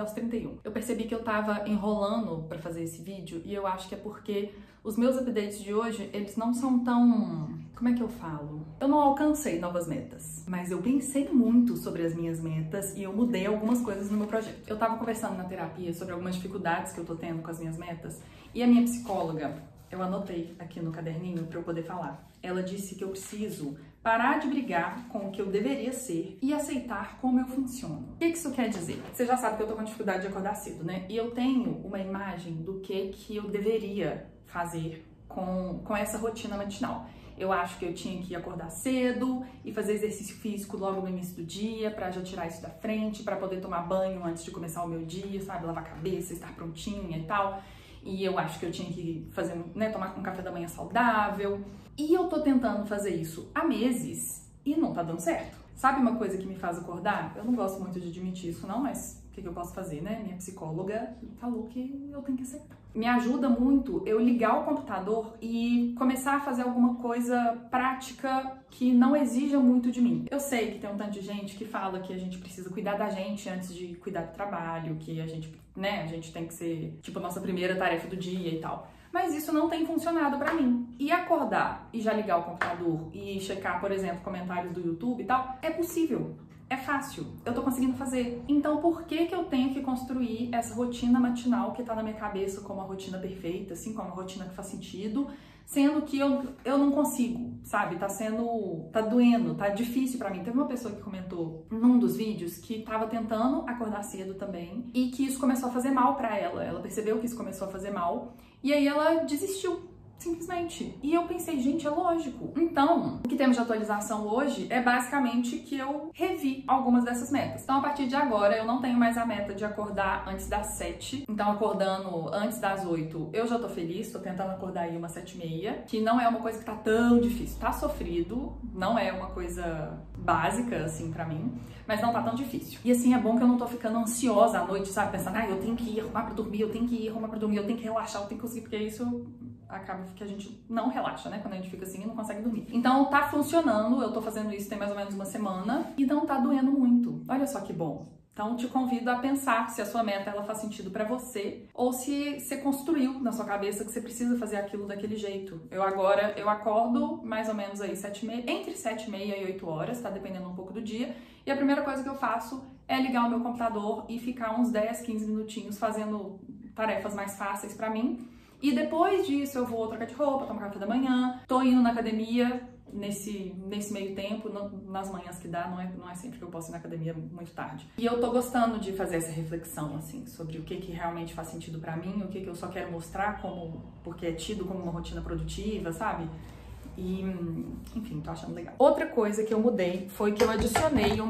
aos 31. Eu percebi que eu tava enrolando pra fazer esse vídeo e eu acho que é porque os meus updates de hoje, eles não são tão... Como é que eu falo? Eu não alcancei novas metas, mas eu pensei muito sobre as minhas metas e eu mudei algumas coisas no meu projeto. Eu tava conversando na terapia sobre algumas dificuldades que eu tô tendo com as minhas metas e a minha psicóloga, eu anotei aqui no caderninho pra eu poder falar. Ela disse que eu preciso parar de brigar com o que eu deveria ser e aceitar como eu funciono. O que isso quer dizer? Você já sabe que eu tô com dificuldade de acordar cedo, né? E eu tenho uma imagem do que eu deveria fazer com essa rotina matinal. Eu acho que eu tinha que acordar cedo e fazer exercício físico logo no início do dia pra já tirar isso da frente, pra poder tomar banho antes de começar o meu dia, sabe? Lavar a cabeça, estar prontinha e tal. E eu acho que eu tinha que fazer, né, tomar um café da manhã saudável. E eu tô tentando fazer isso há meses e não tá dando certo. Sabe uma coisa que me faz acordar? Eu não gosto muito de admitir isso não, mas o que eu posso fazer, né? Minha psicóloga falou que eu tenho que aceitar. Me ajuda muito eu ligar o computador e começar a fazer alguma coisa prática que não exija muito de mim. Eu sei que tem um tanto de gente que fala que a gente precisa cuidar da gente antes de cuidar do trabalho, que a gente, né, a gente tem que ser, tipo, a nossa primeira tarefa do dia e tal. Mas isso não tem funcionado pra mim. E acordar e já ligar o computador e checar, por exemplo, comentários do YouTube e tal, é possível. É fácil, eu tô conseguindo fazer. Então por que eu tenho que construir essa rotina matinal que tá na minha cabeça como a rotina perfeita, assim, como a rotina que faz sentido, sendo que eu não consigo, sabe? Tá doendo, tá difícil pra mim. Teve uma pessoa que comentou num dos vídeos que tava tentando acordar cedo também e que isso começou a fazer mal pra ela. Ela percebeu que isso começou a fazer mal e aí ela desistiu. Simplesmente. E eu pensei, gente, é lógico. Então, o que temos de atualização hoje é basicamente que eu revi algumas dessas metas. Então, a partir de agora, eu não tenho mais a meta de acordar antes das 7. Então, acordando antes das 8, eu já tô feliz. Tô tentando acordar aí umas 7h30, que não é uma coisa que tá tão difícil. Tá sofrido, não é uma coisa básica, assim, pra mim, mas não tá tão difícil. E assim, é bom que eu não tô ficando ansiosa à noite, sabe? Pensando, eu tenho que ir arrumar pra dormir, eu tenho que ir arrumar pra dormir, eu tenho que relaxar, eu tenho que conseguir, porque isso acaba que a gente não relaxa, né? Quando a gente fica assim e não consegue dormir. Então tá funcionando, eu tô fazendo isso tem mais ou menos uma semana e não tá doendo muito. Olha só que bom. Então te convido a pensar se a sua meta ela faz sentido pra você ou se você construiu na sua cabeça que você precisa fazer aquilo daquele jeito. Eu acordo mais ou menos aí entre 7h30 e 8 horas, tá dependendo um pouco do dia. E a primeira coisa que eu faço é ligar o meu computador e ficar uns 10, 15 minutinhos fazendo tarefas mais fáceis pra mim. E depois disso eu vou trocar de roupa, tomar café da manhã, tô indo na academia nesse meio tempo, nas manhãs que dá, não é sempre que eu posso ir na academia muito tarde. E eu tô gostando de fazer essa reflexão, assim, sobre o que realmente faz sentido pra mim, o que eu só quero mostrar porque é tido como uma rotina produtiva, sabe? E, enfim, tô achando legal. Outra coisa que eu mudei foi que eu adicionei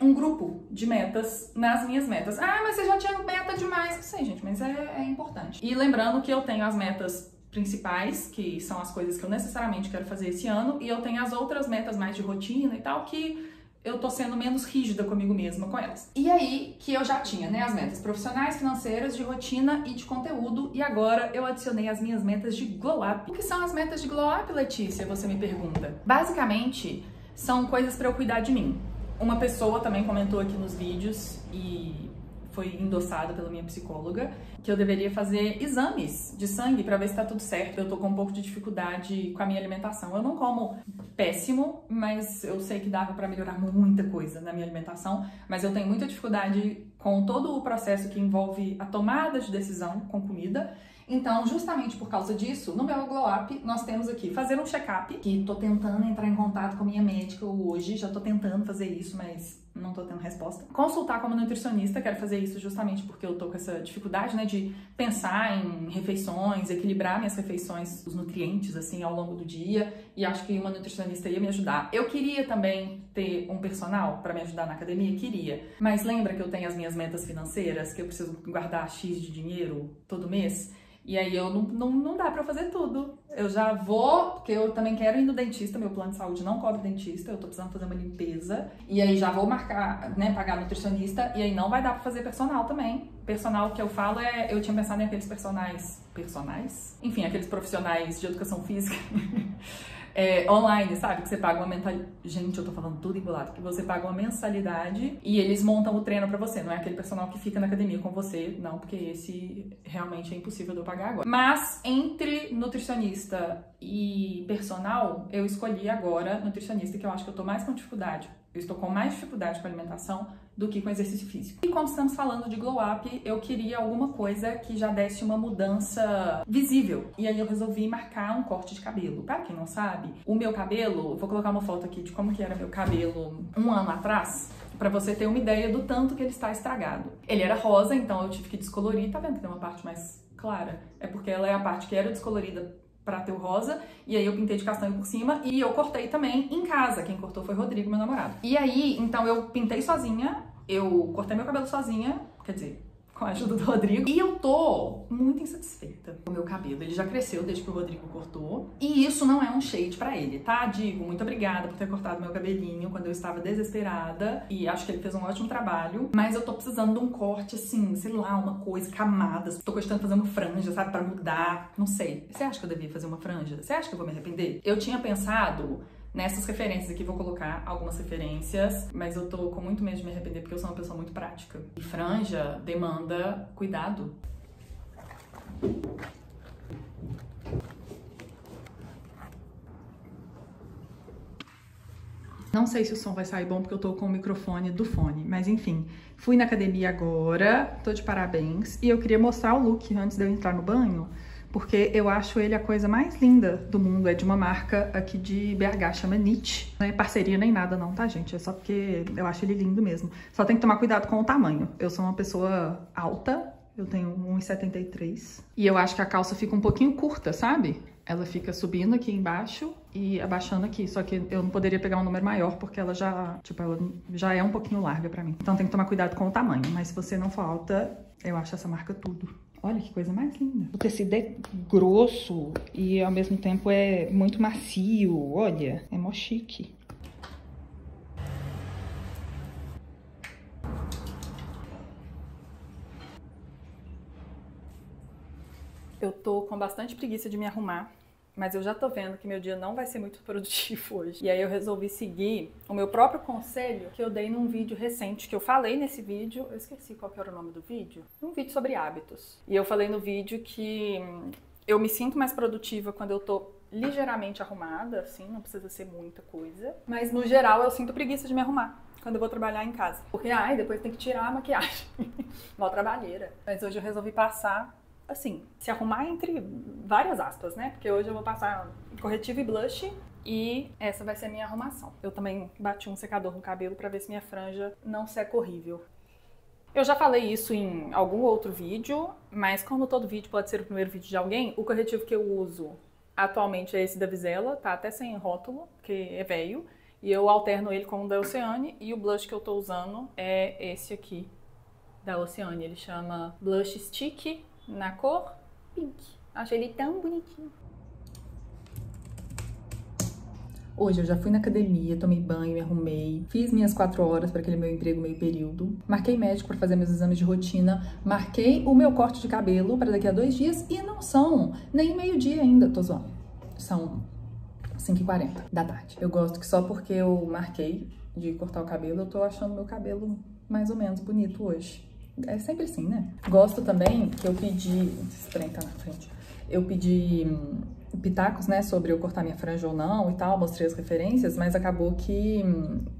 um grupo de metas nas minhas metas. Ah, mas você já tinha meta demais. Eu sei, gente, mas é importante. E lembrando que eu tenho as metas principais, que são as coisas que eu necessariamente quero fazer esse ano, e eu tenho as outras metas mais de rotina e tal, que eu tô sendo menos rígida comigo mesma com elas. E aí que eu já tinha, né, as metas profissionais, financeiras, de rotina e de conteúdo, e agora eu adicionei as minhas metas de Glow Up. O que são as metas de Glow Up, Letícia? Você me pergunta. Basicamente, são coisas pra eu cuidar de mim. Uma pessoa também comentou aqui nos vídeos e foi endossada pela minha psicóloga, que eu deveria fazer exames de sangue pra ver se tá tudo certo. Eu tô com um pouco de dificuldade com a minha alimentação. Eu não como péssimo, mas eu sei que dava pra melhorar muita coisa na minha alimentação, mas eu tenho muita dificuldade com todo o processo que envolve a tomada de decisão com comida. Então, justamente por causa disso, no meu Glow Up, nós temos aqui fazer um check-up, que tô tentando entrar em contato com a minha médica hoje, já tô tentando fazer isso, mas não tô tendo resposta. Consultar como nutricionista, quero fazer isso justamente porque eu tô com essa dificuldade, né, de pensar em refeições, equilibrar minhas refeições, os nutrientes, assim, ao longo do dia, e acho que uma nutricionista ia me ajudar. Eu queria também ter um personal pra me ajudar na academia, queria, mas lembra que eu tenho as minhas metas financeiras, que eu preciso guardar X de dinheiro todo mês? E aí não dá pra fazer tudo. Eu já vou, porque eu também quero ir no dentista, meu plano de saúde não cobre dentista, eu tô precisando fazer uma limpeza. E aí já vou marcar, né, pagar nutricionista, e aí não vai dar pra fazer personal também. Personal que eu falo eu tinha pensado em aqueles personagens? Enfim, aqueles profissionais de educação física. online, sabe? Que você paga uma mensalidade. Gente, eu tô falando tudo embolado. Que você paga uma mensalidade e eles montam o treino pra você. Não é aquele personal que fica na academia com você, não, porque esse realmente é impossível de eu pagar agora. Mas entre nutricionista e personal, eu escolhi agora nutricionista, que eu acho que eu tô mais com dificuldade. Eu estou com mais dificuldade com alimentação do que com exercício físico. E como estamos falando de glow up, eu queria alguma coisa que já desse uma mudança visível. E aí eu resolvi marcar um corte de cabelo. Para quem não sabe, o meu cabelo, vou colocar uma foto aqui de como que era meu cabelo um ano atrás, pra você ter uma ideia do tanto que ele está estragado. Ele era rosa, então eu tive que descolorir. Tá vendo que tem uma parte mais clara? É porque ela é a parte que era descolorida pra ter o rosa, e aí eu pintei de castanho por cima, e eu cortei também em casa. Quem cortou foi o Rodrigo, meu namorado. E aí, então eu pintei sozinha, eu cortei meu cabelo sozinha, quer dizer, com a ajuda do Rodrigo, e eu tô muito insatisfeita com o meu cabelo. Ele já cresceu desde que o Rodrigo cortou, e isso não é um shade pra ele, tá? Digo, muito obrigada por ter cortado meu cabelinho quando eu estava desesperada, e acho que ele fez um ótimo trabalho, mas eu tô precisando de um corte, assim, sei lá, uma coisa, camadas. Tô gostando de fazer uma franja, sabe, pra mudar, não sei. Você acha que eu devia fazer uma franja? Você acha que eu vou me arrepender? Eu tinha pensado nessas referências aqui, vou colocar algumas referências, mas eu tô com muito medo de me arrepender porque eu sou uma pessoa muito prática. E franja demanda cuidado. Não sei se o som vai sair bom porque eu tô com o microfone do fone, mas enfim. Fui na academia agora, tô de parabéns, e eu queria mostrar o look antes de eu entrar no banho, porque eu acho ele a coisa mais linda do mundo. É de uma marca aqui de BH, chama Nietzsche. Não é parceria nem nada não, tá, gente? É só porque eu acho ele lindo mesmo. Só tem que tomar cuidado com o tamanho. Eu sou uma pessoa alta, eu tenho 1,73. E eu acho que a calça fica um pouquinho curta, sabe? Ela fica subindo aqui embaixo e abaixando aqui. Só que eu não poderia pegar um número maior porque ela já, tipo, ela já é um pouquinho larga pra mim. Então tem que tomar cuidado com o tamanho. Mas se você não for alta, eu acho essa marca tudo. Olha que coisa mais linda. O tecido é grosso e ao mesmo tempo é muito macio. Olha, é mó chique. Eu tô com bastante preguiça de me arrumar, mas eu já tô vendo que meu dia não vai ser muito produtivo hoje. E aí eu resolvi seguir o meu próprio conselho que eu dei num vídeo recente, que eu falei nesse vídeo, eu esqueci qual que era o nome do vídeo, um vídeo sobre hábitos. E eu falei no vídeo que eu me sinto mais produtiva quando eu tô ligeiramente arrumada, assim, não precisa ser muita coisa. Mas no geral eu sinto preguiça de me arrumar quando eu vou trabalhar em casa. Porque, depois tem que tirar a maquiagem. Mó trabalheira. Mas hoje eu resolvi passar, assim, se arrumar entre várias aspas, né? Porque hoje eu vou passar corretivo e blush e essa vai ser a minha arrumação. Eu também bati um secador no cabelo pra ver se minha franja não seca horrível. Eu já falei isso em algum outro vídeo, mas como todo vídeo pode ser o primeiro vídeo de alguém, o corretivo que eu uso atualmente é esse da Vizela, tá até sem rótulo, porque é velho, e eu alterno ele com o da Oceane, e o blush que eu tô usando é esse aqui, da Oceane. Ele chama Blush Stick, na cor pink. Achei ele tão bonitinho. Hoje eu já fui na academia, tomei banho, me arrumei, fiz minhas 4 horas para aquele meu emprego meio período, marquei médico para fazer meus exames de rotina, marquei o meu corte de cabelo para daqui a 2 dias e não são nem meio-dia ainda, tô zoando. São 5h40 da tarde. Eu gosto que só porque eu marquei de cortar o cabelo, eu tô achando meu cabelo mais ou menos bonito hoje. É sempre assim, né? Gosto também que eu pedi... Esse trem tá na frente. Eu pedi pitacos, né, sobre eu cortar minha franja ou não e tal. Mostrei as referências, mas acabou que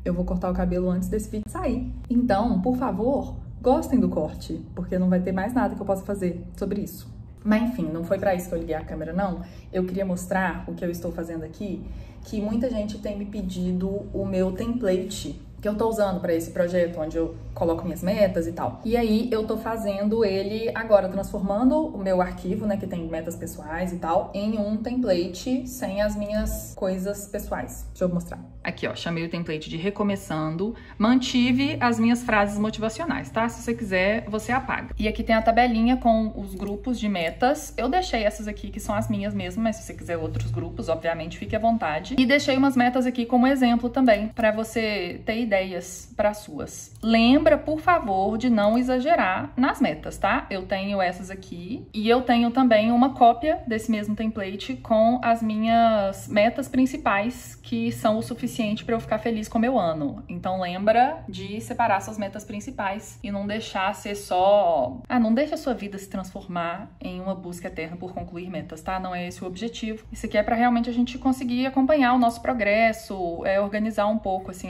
eu vou cortar o cabelo antes desse vídeo sair. Então, por favor, gostem do corte, porque não vai ter mais nada que eu possa fazer sobre isso. Mas enfim, não foi pra isso que eu liguei a câmera, não. Eu queria mostrar o que eu estou fazendo aqui, que muita gente tem me pedido o meu template que eu tô usando pra esse projeto, onde eu coloco minhas metas e tal. E aí eu tô fazendo ele agora, transformando o meu arquivo, né, que tem metas pessoais e tal, em um template sem as minhas coisas pessoais. Deixa eu mostrar. Aqui, ó, chamei o template de recomeçando, mantive as minhas frases motivacionais, tá? Se você quiser, você apaga. E aqui tem a tabelinha com os grupos de metas. Eu deixei essas aqui, que são as minhas mesmo, mas se você quiser outros grupos, obviamente, fique à vontade. E deixei umas metas aqui como exemplo também, pra você ter ideias para suas. Lembra, por favor, de não exagerar nas metas, tá? Eu tenho essas aqui e eu tenho também uma cópia desse mesmo template com as minhas metas principais, que são o suficiente para eu ficar feliz com o meu ano. Então lembra de separar suas metas principais e não deixar ser só... não deixa a sua vida se transformar em uma busca eterna por concluir metas, tá? Não é esse o objetivo. Isso aqui é para realmente a gente conseguir acompanhar o nosso progresso, organizar um pouco, assim,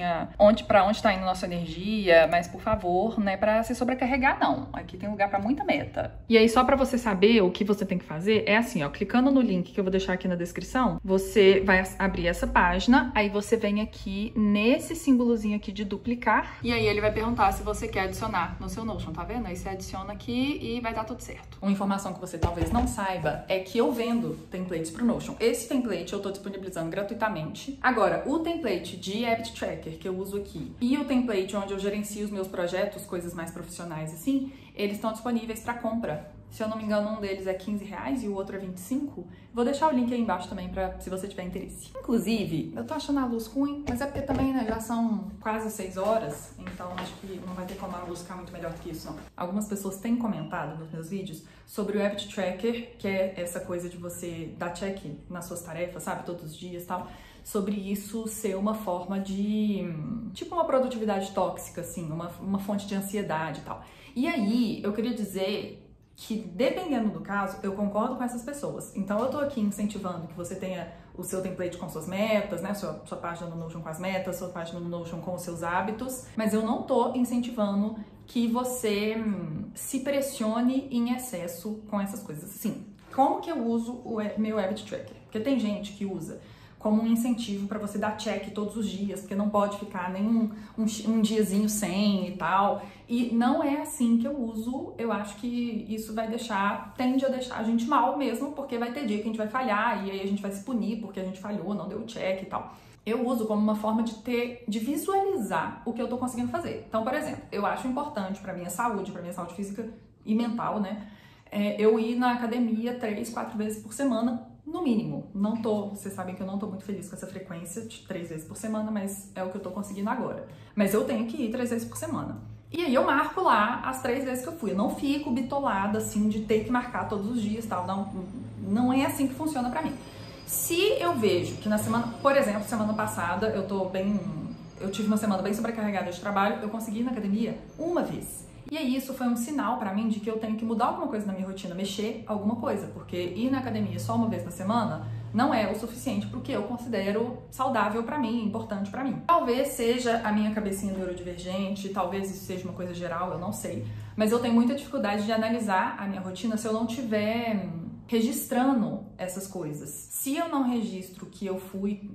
para onde tá indo a nossa energia, mas por favor, não é para se sobrecarregar, não. Aqui tem lugar para muita meta. E aí, só para você saber o que você tem que fazer, é assim, ó, clicando no link que eu vou deixar aqui na descrição, você vai abrir essa página, aí você vem aqui nesse símbolozinho aqui de duplicar, e aí ele vai perguntar se você quer adicionar no seu Notion, tá vendo? Aí você adiciona aqui e vai dar tudo certo. Uma informação que você talvez não saiba é que eu vendo templates pro Notion. Esse template eu tô disponibilizando gratuitamente. Agora, o template de Habit Tracker que eu uso aqui e o template onde eu gerencio os meus projetos, coisas mais profissionais assim, eles estão disponíveis para compra. Se eu não me engano, um deles é R$15 e o outro é 25. Vou deixar o link aí embaixo também pra se você tiver interesse. Inclusive, eu tô achando a luz ruim, mas é porque também, né, já são quase 6 horas, então acho que não vai ter como a luz ficar muito melhor do que isso, não. Algumas pessoas têm comentado nos meus vídeos sobre o Habit Tracker, que é essa coisa de você dar check nas suas tarefas, sabe, todos os dias e tal, sobre isso ser uma forma de, tipo, uma produtividade tóxica, assim, uma fonte de ansiedade e tal. E aí, eu queria dizer que, dependendo do caso, eu concordo com essas pessoas. Então, eu tô aqui incentivando que você tenha o seu template com suas metas, né? Sua página no Notion com as metas, sua página no Notion com os seus hábitos, mas eu não tô incentivando que você se pressione em excesso com essas coisas. Assim, como que eu uso o meu Habit Tracker? Porque tem gente que usa como um incentivo para você dar check todos os dias, porque não pode ficar nem um diazinho sem e tal. E não é assim que eu uso. Eu acho que isso tende a deixar a gente mal mesmo, porque vai ter dia que a gente vai falhar e aí a gente vai se punir porque a gente falhou, não deu check e tal. Eu uso como uma forma de visualizar o que eu tô conseguindo fazer. Então, por exemplo, eu acho importante para minha saúde física e mental, né, eu ir na academia 3, 4 vezes por semana, no mínimo. Vocês sabem que eu não tô muito feliz com essa frequência de 3 vezes por semana, mas é o que eu tô conseguindo agora. Mas eu tenho que ir 3 vezes por semana. E aí eu marco lá as 3 vezes que eu fui. Eu não fico bitolada, assim, de ter que marcar todos os dias e tal. Não é assim que funciona pra mim. Se eu vejo que na semana, por exemplo, semana passada, eu tive uma semana bem sobrecarregada de trabalho, eu consegui ir na academia uma vez. E aí isso foi um sinal pra mim de que eu tenho que mudar alguma coisa na minha rotina, mexer alguma coisa, porque ir na academia só uma vez na semana não é o suficiente pro que eu considero saudável pra mim, importante pra mim. Talvez seja a minha cabecinha neurodivergente, talvez isso seja uma coisa geral, eu não sei, mas eu tenho muita dificuldade de analisar a minha rotina se eu não tiver registrando essas coisas. Se eu não registro que eu fui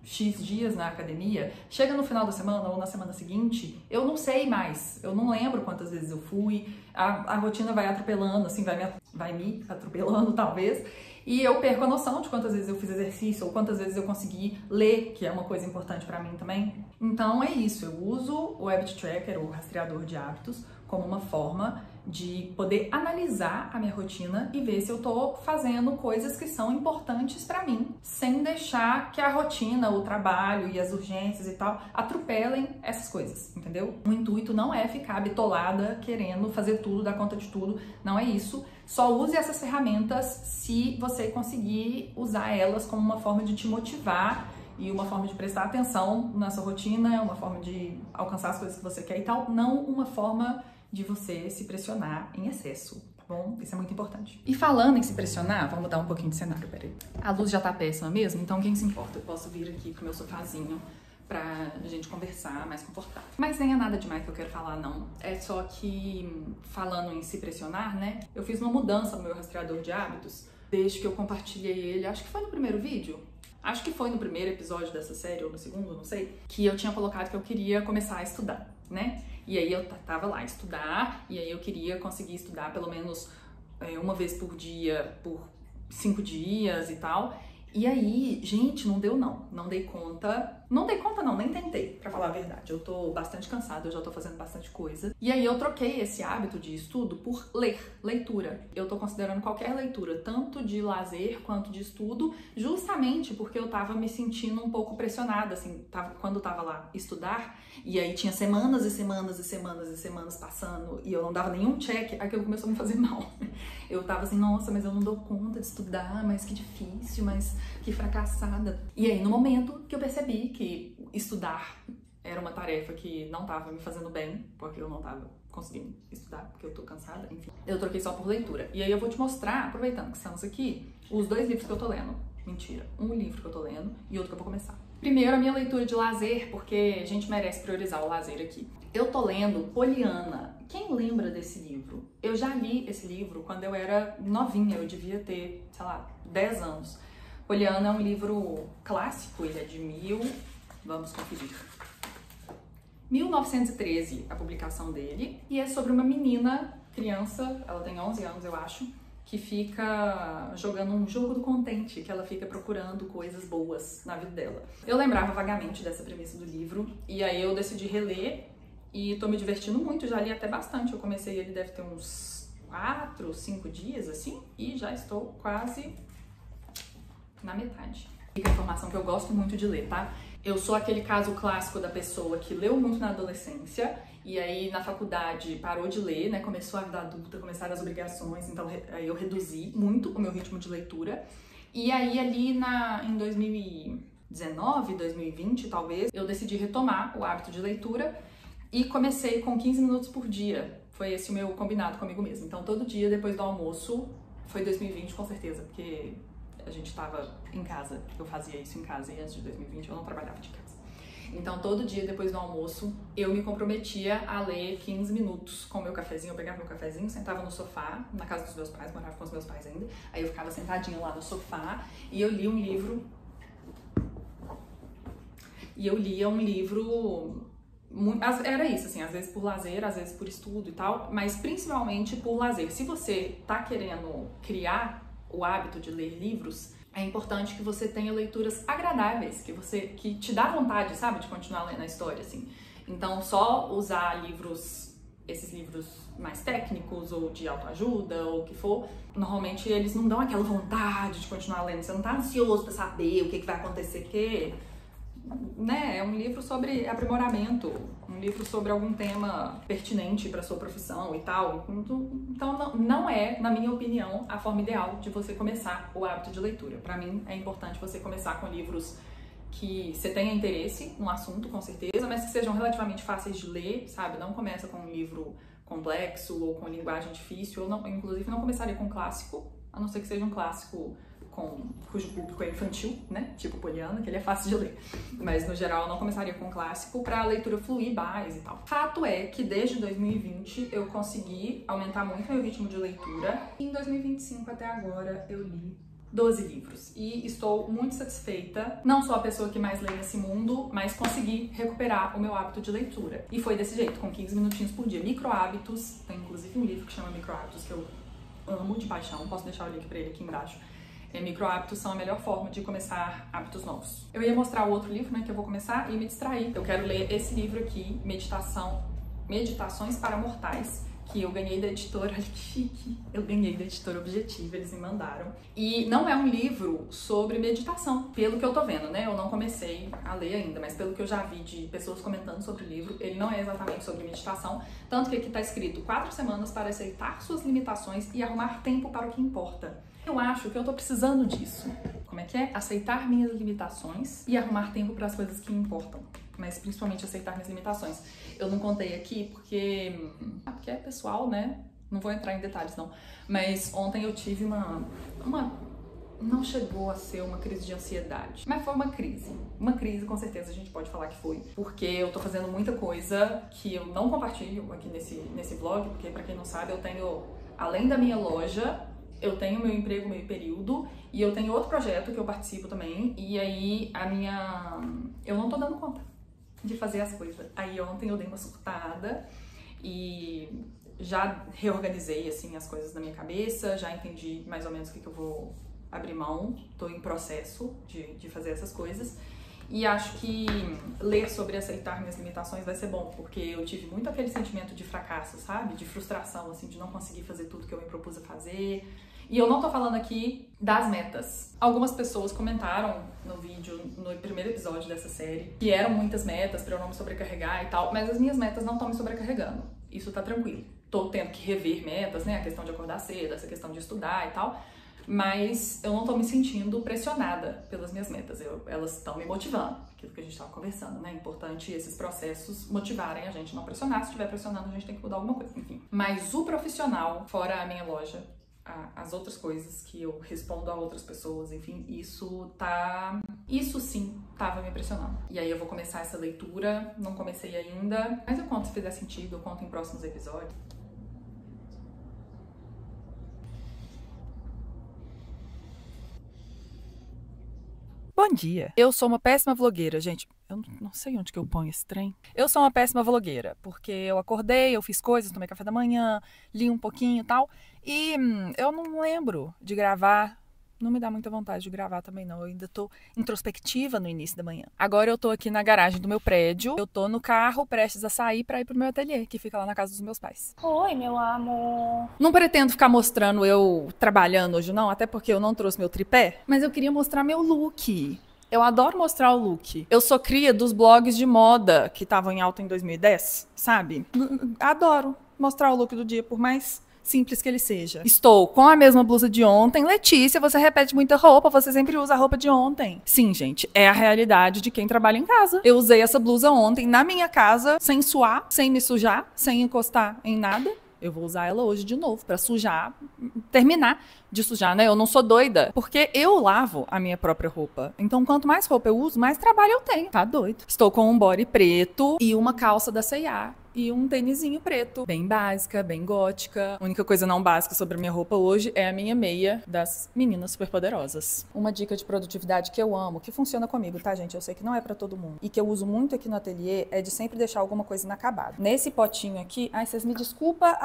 X dias na academia, chega no final da semana ou na semana seguinte, eu não sei mais, eu não lembro quantas vezes eu fui, a rotina vai atropelando, assim, vai me atropelando talvez, e eu perco a noção de quantas vezes eu fiz exercício ou quantas vezes eu consegui ler, que é uma coisa importante pra mim também. Então é isso, eu uso o Habit Tracker, o rastreador de hábitos, como uma forma de poder analisar a minha rotina e ver se eu tô fazendo coisas que são importantes pra mim, sem deixar que a rotina, o trabalho e as urgências e tal atropelem essas coisas, entendeu? O intuito não é ficar bitolada querendo fazer tudo, dar conta de tudo, não é isso. Só use essas ferramentas se você conseguir usar elas como uma forma de te motivar e uma forma de prestar atenção na sua rotina, uma forma de alcançar as coisas que você quer e tal, não uma forma de você se pressionar em excesso, tá bom? Isso é muito importante. E falando em se pressionar, vamos mudar um pouquinho de cenário, peraí. A luz já tá péssima mesmo, então quem se importa? Eu posso vir aqui pro meu sofazinho pra gente conversar mais confortável. Mas nem é nada demais que eu quero falar, não. É só que, falando em se pressionar, né? Eu fiz uma mudança no meu rastreador de hábitos desde que eu compartilhei ele, acho que foi no primeiro vídeo. Acho que foi no primeiro episódio dessa série, ou no segundo, não sei, que eu tinha colocado que eu queria começar a estudar, né? E aí eu tava lá estudar, e aí eu queria conseguir estudar pelo menos uma vez por dia, por 5 dias e tal. E aí, gente, não deu não. Não dei conta. Não dei conta não, nem tentei, pra falar a verdade. Eu tô bastante cansada, eu já tô fazendo bastante coisa. E aí eu troquei esse hábito de estudo por leitura. Eu tô considerando qualquer leitura, tanto de lazer quanto de estudo, justamente porque eu tava me sentindo um pouco pressionada, assim, quando eu tava lá estudar, e aí tinha semanas e semanas e semanas e semanas passando, e eu não dava nenhum check, aquilo começou a me fazer mal. Eu tava assim, nossa, mas eu não dou conta de estudar, mas que difícil, mas que fracassada. E aí, no momento que eu percebi que estudar era uma tarefa que não tava me fazendo bem, porque eu não tava conseguindo estudar, porque eu tô cansada, enfim, eu troquei só por leitura. E aí eu vou te mostrar, aproveitando que estamos aqui, os 2 livros que eu tô lendo. Mentira, um livro que eu tô lendo e outro que eu vou começar. Primeiro, a minha leitura de lazer, porque a gente merece priorizar o lazer aqui. Eu tô lendo Poliana. Quem lembra desse livro? Eu já li esse livro quando eu era novinha, eu devia ter, sei lá, 10 anos. Poliana é um livro clássico, ele é de vamos conferir, 1913, a publicação dele, e é sobre uma menina, criança, ela tem 11 anos, eu acho, que fica jogando um jogo do contente, que ela fica procurando coisas boas na vida dela. Eu lembrava vagamente dessa premissa do livro, e aí eu decidi reler, e tô me divertindo muito, já li até bastante. Eu comecei, ele deve ter uns 4, 5 dias, assim, e já estou quase na metade. E a informação que eu gosto muito de ler, tá? Eu sou aquele caso clássico da pessoa que leu muito na adolescência, e aí na faculdade parou de ler, né? Começou a vida adulta, começaram as obrigações, então aí eu reduzi muito o meu ritmo de leitura. E aí ali em 2019, 2020 talvez, eu decidi retomar o hábito de leitura e comecei com 15 minutos por dia. Foi esse o meu combinado comigo mesma. Então todo dia depois do almoço, foi 2020 com certeza, porque a gente tava em casa, eu fazia isso em casa, e antes de 2020 eu não trabalhava de casa. Então todo dia depois do almoço eu me comprometia a ler 15 minutos com o meu cafezinho. Eu pegava meu cafezinho, sentava no sofá, na casa dos meus pais, morava com os meus pais ainda, aí eu ficava sentadinha lá no sofá e eu lia um livro. Era isso, assim, às vezes por lazer, às vezes por estudo e tal, mas principalmente por lazer. Se você tá querendo criar o hábito de ler livros, é importante que você tenha leituras agradáveis, que te dá vontade, sabe, de continuar lendo a história, assim. Então, só usar esses livros mais técnicos, ou de autoajuda, ou o que for, normalmente eles não dão aquela vontade de continuar lendo. Você não tá ansioso pra saber o que vai acontecer, porque, né, é um livro sobre aprimoramento, um livro sobre algum tema pertinente para sua profissão e tal. Então não é, na minha opinião, a forma ideal de você começar o hábito de leitura. Para mim é importante você começar com livros que você tenha interesse no assunto, com certeza, mas que sejam relativamente fáceis de ler, sabe? Não começa com um livro complexo ou com linguagem difícil. Eu inclusive não começaria com clássico, a não ser que seja um clássico cujo público é infantil, né? Tipo Poliana, que ele é fácil de ler. Mas, no geral, eu não começaria com clássico pra leitura fluir mais e tal. Fato é que, desde 2020, eu consegui aumentar muito meu ritmo de leitura. E em 2025, até agora, eu li 12 livros. E estou muito satisfeita. Não sou a pessoa que mais lê nesse mundo, mas consegui recuperar o meu hábito de leitura. E foi desse jeito, com 15 minutinhos por dia. Microhábitos. Tem, inclusive, um livro que chama Microhábitos, que eu amo de paixão. Posso deixar o link pra ele aqui embaixo. Microhábitos são a melhor forma de começar hábitos novos. Eu ia mostrar o outro livro, né, que eu vou começar e me distrair. Eu quero ler esse livro aqui, Meditações para Mortais, que eu ganhei da editora, olha que chique, eu ganhei da editora Objetiva, eles me mandaram. E não é um livro sobre meditação, pelo que eu tô vendo, né? Eu não comecei a ler ainda, mas pelo que eu já vi de pessoas comentando sobre o livro, ele não é exatamente sobre meditação, tanto que aqui tá escrito 4 semanas para aceitar suas limitações e arrumar tempo para o que importa. Eu acho que eu tô precisando disso. Como é que é? Aceitar minhas limitações e arrumar tempo para as coisas que importam. Mas principalmente aceitar minhas limitações. Eu não contei aqui porque é pessoal, né? Não vou entrar em detalhes, não. Mas ontem eu tive não chegou a ser uma crise de ansiedade, mas foi uma crise. Uma crise, com certeza, a gente pode falar que foi. Porque eu tô fazendo muita coisa que eu não compartilho aqui nesse vlog, porque pra quem não sabe, eu tenho, além da minha loja, eu tenho meu emprego meio período e eu tenho outro projeto que eu participo também, e aí eu não tô dando conta de fazer as coisas. Aí ontem eu dei uma surtada e já reorganizei assim as coisas na minha cabeça, já entendi mais ou menos o que eu vou abrir mão, tô em processo de fazer essas coisas. E acho que ler sobre aceitar minhas limitações vai ser bom, porque eu tive muito aquele sentimento de fracasso, sabe? De frustração, assim, de não conseguir fazer tudo que eu me propus a fazer. E eu não tô falando aqui das metas. Algumas pessoas comentaram no vídeo, no primeiro episódio dessa série, que eram muitas metas pra eu não me sobrecarregar e tal, mas as minhas metas não estão me sobrecarregando. Isso tá tranquilo. Tô tendo que rever metas, né? A questão de acordar cedo, essa questão de estudar e tal. Mas eu não tô me sentindo pressionada pelas minhas metas. Elas estão me motivando, aquilo que a gente tava conversando, né? É importante esses processos motivarem a gente, não pressionar. Se estiver pressionando, a gente tem que mudar alguma coisa, enfim. Mas o profissional, fora a minha loja, as outras coisas que eu respondo a outras pessoas, enfim, isso sim tava me pressionando. E aí eu vou começar essa leitura, não comecei ainda, mas eu conto se fizer sentido, eu conto em próximos episódios. Bom dia. Eu sou uma péssima vlogueira, gente. Eu não sei onde que eu ponho esse trem. Eu sou uma péssima vlogueira, porque eu acordei, eu fiz coisas, tomei café da manhã, li um pouquinho e tal, e eu não lembro de gravar. Não me dá muita vontade de gravar também, não. Eu ainda tô introspectiva no início da manhã. Agora eu tô aqui na garagem do meu prédio. Eu tô no carro, prestes a sair pra ir pro meu ateliê, que fica lá na casa dos meus pais. Oi, meu amor. Não pretendo ficar mostrando eu trabalhando hoje, não, até porque eu não trouxe meu tripé. Mas eu queria mostrar meu look. Eu adoro mostrar o look. Eu sou cria dos blogs de moda que estavam em alta em 2010, sabe? Adoro mostrar o look do dia, por mais simples que ele seja. Estou com a mesma blusa de ontem. Letícia, você repete muita roupa, você sempre usa a roupa de ontem. Sim, gente, é a realidade de quem trabalha em casa. Eu usei essa blusa ontem na minha casa, sem suar, sem me sujar, sem encostar em nada. Eu vou usar ela hoje de novo pra sujar, terminar de sujar, né? Eu não sou doida, porque eu lavo a minha própria roupa. Então, quanto mais roupa eu uso, mais trabalho eu tenho. Tá doido. Estou com um body preto e uma calça da C&A. E um tênisinho preto, bem básica, bem gótica. A única coisa não básica sobre a minha roupa hoje é a minha meia das meninas superpoderosas. Uma dica de produtividade que eu amo, que funciona comigo, tá, gente? Eu sei que não é pra todo mundo. E que eu uso muito aqui no ateliê, é de sempre deixar alguma coisa inacabada. Nesse potinho aqui, ai, vocês me desculpam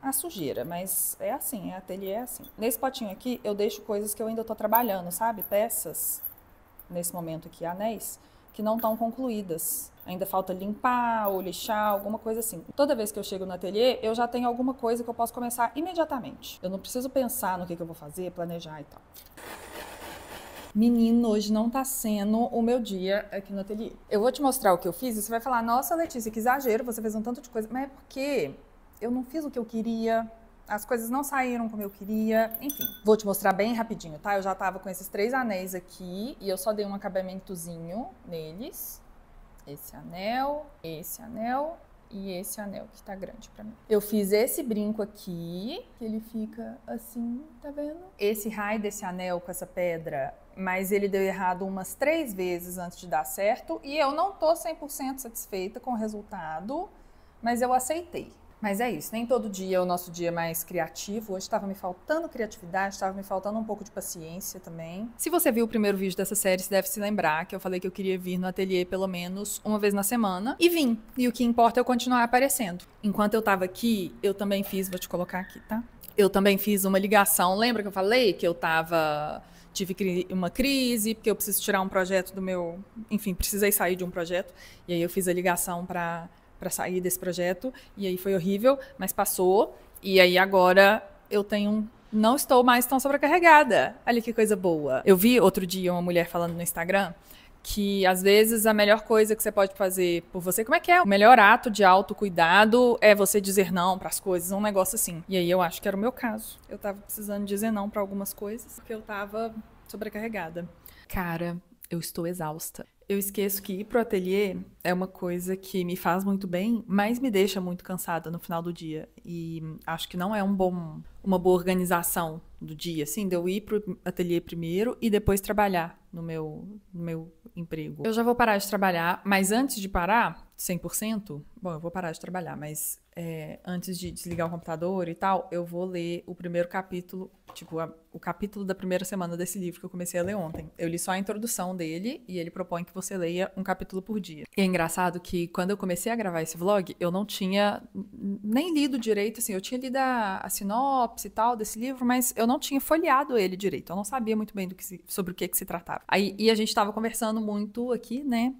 a sujeira, mas é assim, ateliê é assim. Nesse potinho aqui, eu deixo coisas que eu ainda tô trabalhando, sabe? Peças, nesse momento aqui, anéis, que não estão concluídas. Ainda falta limpar ou lixar, alguma coisa assim. Toda vez que eu chego no ateliê, eu já tenho alguma coisa que eu posso começar imediatamente. Eu não preciso pensar no que eu vou fazer, planejar e tal. Menino, hoje não tá sendo o meu dia aqui no ateliê. Eu vou te mostrar o que eu fiz e você vai falar, nossa, Letícia, que exagero, você fez um tanto de coisa. Mas é porque eu não fiz o que eu queria, as coisas não saíram como eu queria, enfim. Vou te mostrar bem rapidinho, tá? Eu já tava com esses 3 anéis aqui e eu só dei um acabamentozinho neles. Esse anel e esse anel que tá grande pra mim. Eu fiz esse brinco aqui, que ele fica assim, tá vendo? Esse raio desse anel com essa pedra, mas ele deu errado umas 3 vezes antes de dar certo e eu não tô 100% satisfeita com o resultado, mas eu aceitei. Mas é isso, nem todo dia é o nosso dia mais criativo. Hoje estava me faltando criatividade, estava me faltando um pouco de paciência também. Se você viu o primeiro vídeo dessa série, você deve se lembrar que eu falei que eu queria vir no ateliê pelo menos uma vez na semana. E vim. E o que importa é eu continuar aparecendo. Enquanto eu tava aqui, eu também fiz, vou te colocar aqui, tá? Eu também fiz uma ligação. Lembra que eu falei que eu tive uma crise, porque eu preciso tirar um projeto do meu... Enfim, precisei sair de um projeto. E aí eu fiz a ligação para sair desse projeto, e aí foi horrível, mas passou, e aí agora eu não estou mais tão sobrecarregada. Olha que coisa boa. Eu vi outro dia uma mulher falando no Instagram que às vezes a melhor coisa que você pode fazer por você, como é que é? O melhor ato de autocuidado é você dizer não para as coisas, um negócio assim. E aí eu acho que era o meu caso. Eu tava precisando dizer não para algumas coisas, porque eu tava sobrecarregada. Cara, eu estou exausta. Eu esqueço que ir pro ateliê é uma coisa que me faz muito bem, mas me deixa muito cansada no final do dia. E acho que não é uma boa organização do dia, assim, de eu ir pro ateliê primeiro e depois trabalhar no meu emprego. Eu já vou parar de trabalhar, mas antes de parar, 100%, bom, eu vou parar de trabalhar, mas antes de desligar o computador e tal, eu vou ler o primeiro capítulo, tipo, o capítulo da primeira semana desse livro que eu comecei a ler ontem. Eu li só a introdução dele e ele propõe que você leia um capítulo por dia. E é engraçado que quando eu comecei a gravar esse vlog, eu não tinha nem lido direito, assim, eu tinha lido a sinopse e tal desse livro, mas eu não tinha folheado ele direito, eu não sabia muito bem sobre o que se tratava. E a gente tava conversando muito aqui, né?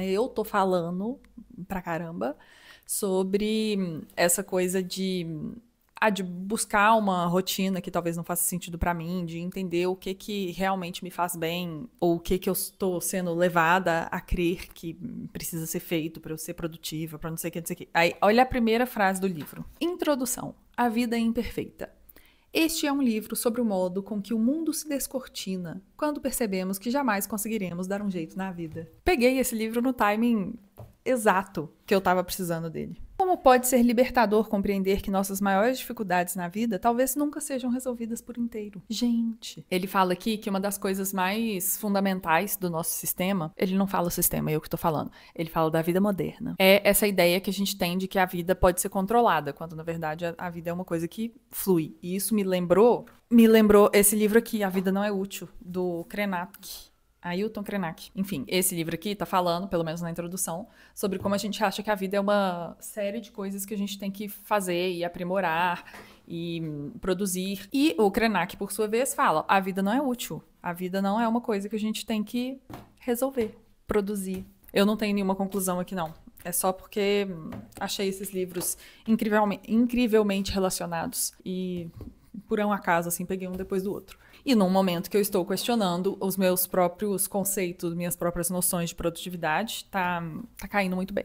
Eu tô falando pra caramba sobre essa coisa de buscar uma rotina que talvez não faça sentido pra mim, de entender o que realmente me faz bem, ou o que eu estou sendo levada a crer que precisa ser feito pra eu ser produtiva, pra não sei o que, não sei o que. Aí, olha a primeira frase do livro. Introdução. A vida é imperfeita. Este é um livro sobre o modo com que o mundo se descortina quando percebemos que jamais conseguiremos dar um jeito na vida. Peguei esse livro no timing exato que eu estava precisando dele. Como pode ser libertador compreender que nossas maiores dificuldades na vida talvez nunca sejam resolvidas por inteiro? Gente, ele fala aqui que uma das coisas mais fundamentais do nosso sistema, ele não fala o sistema, é eu que tô falando, ele fala da vida moderna. É essa ideia que a gente tem de que a vida pode ser controlada, quando na verdade a vida é uma coisa que flui. E isso me lembrou esse livro aqui, A Vida Não é Útil, do Krenak. Ailton Krenak. Enfim, esse livro aqui tá falando, pelo menos na introdução, sobre como a gente acha que a vida é uma série de coisas que a gente tem que fazer e aprimorar e produzir. E o Krenak, por sua vez, fala: a vida não é útil. A vida não é uma coisa que a gente tem que resolver, produzir. Eu não tenho nenhuma conclusão aqui, não. É só porque achei esses livros incrivelmente relacionados e, por um acaso, assim, peguei um depois do outro. E num momento que eu estou questionando os meus próprios conceitos, minhas próprias noções de produtividade, tá caindo muito bem.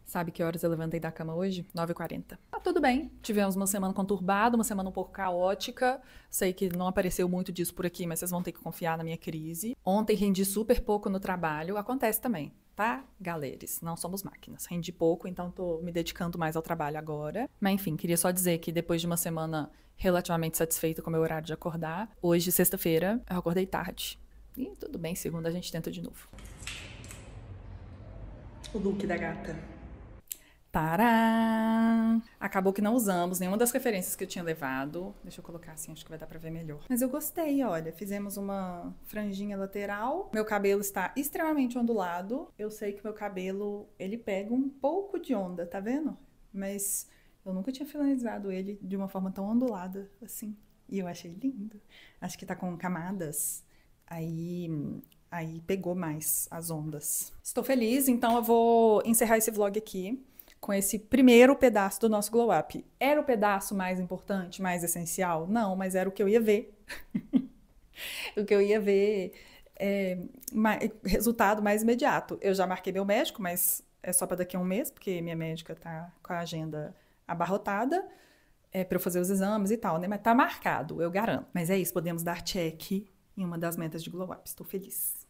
Sabe que horas eu levantei da cama hoje? 9h40. Tá tudo bem. Tivemos uma semana conturbada, uma semana um pouco caótica. Sei que não apareceu muito disso por aqui, mas vocês vão ter que confiar na minha crise. Ontem rendi super pouco no trabalho. Acontece também, tá, galeres? Não somos máquinas. Rendi pouco, então tô me dedicando mais ao trabalho agora. Mas enfim, queria só dizer que depois de uma semana relativamente satisfeita com o meu horário de acordar, hoje, sexta-feira, eu acordei tarde. E tudo bem, segunda a gente tenta de novo. O look da gata. Tará! Acabou que não usamos nenhuma das referências que eu tinha levado. Deixa eu colocar assim, acho que vai dar pra ver melhor. Mas eu gostei, olha. Fizemos uma franjinha lateral. Meu cabelo está extremamente ondulado. Eu sei que meu cabelo, ele pega um pouco de onda, tá vendo? Mas eu nunca tinha finalizado ele de uma forma tão ondulada assim. E eu achei lindo. Acho que tá com camadas. Aí pegou mais as ondas. Estou feliz, então eu vou encerrar esse vlog aqui com esse primeiro pedaço do nosso Glow Up. Era o pedaço mais importante, mais essencial? Não, mas era o que eu ia ver. O que eu ia ver resultado mais imediato. Eu já marquei meu médico, mas é só para daqui a um mês, porque minha médica tá com a agenda abarrotada, para eu fazer os exames e tal, né? Mas tá marcado, eu garanto. Mas é isso, podemos dar check em uma das metas de Glow Up. Estou feliz.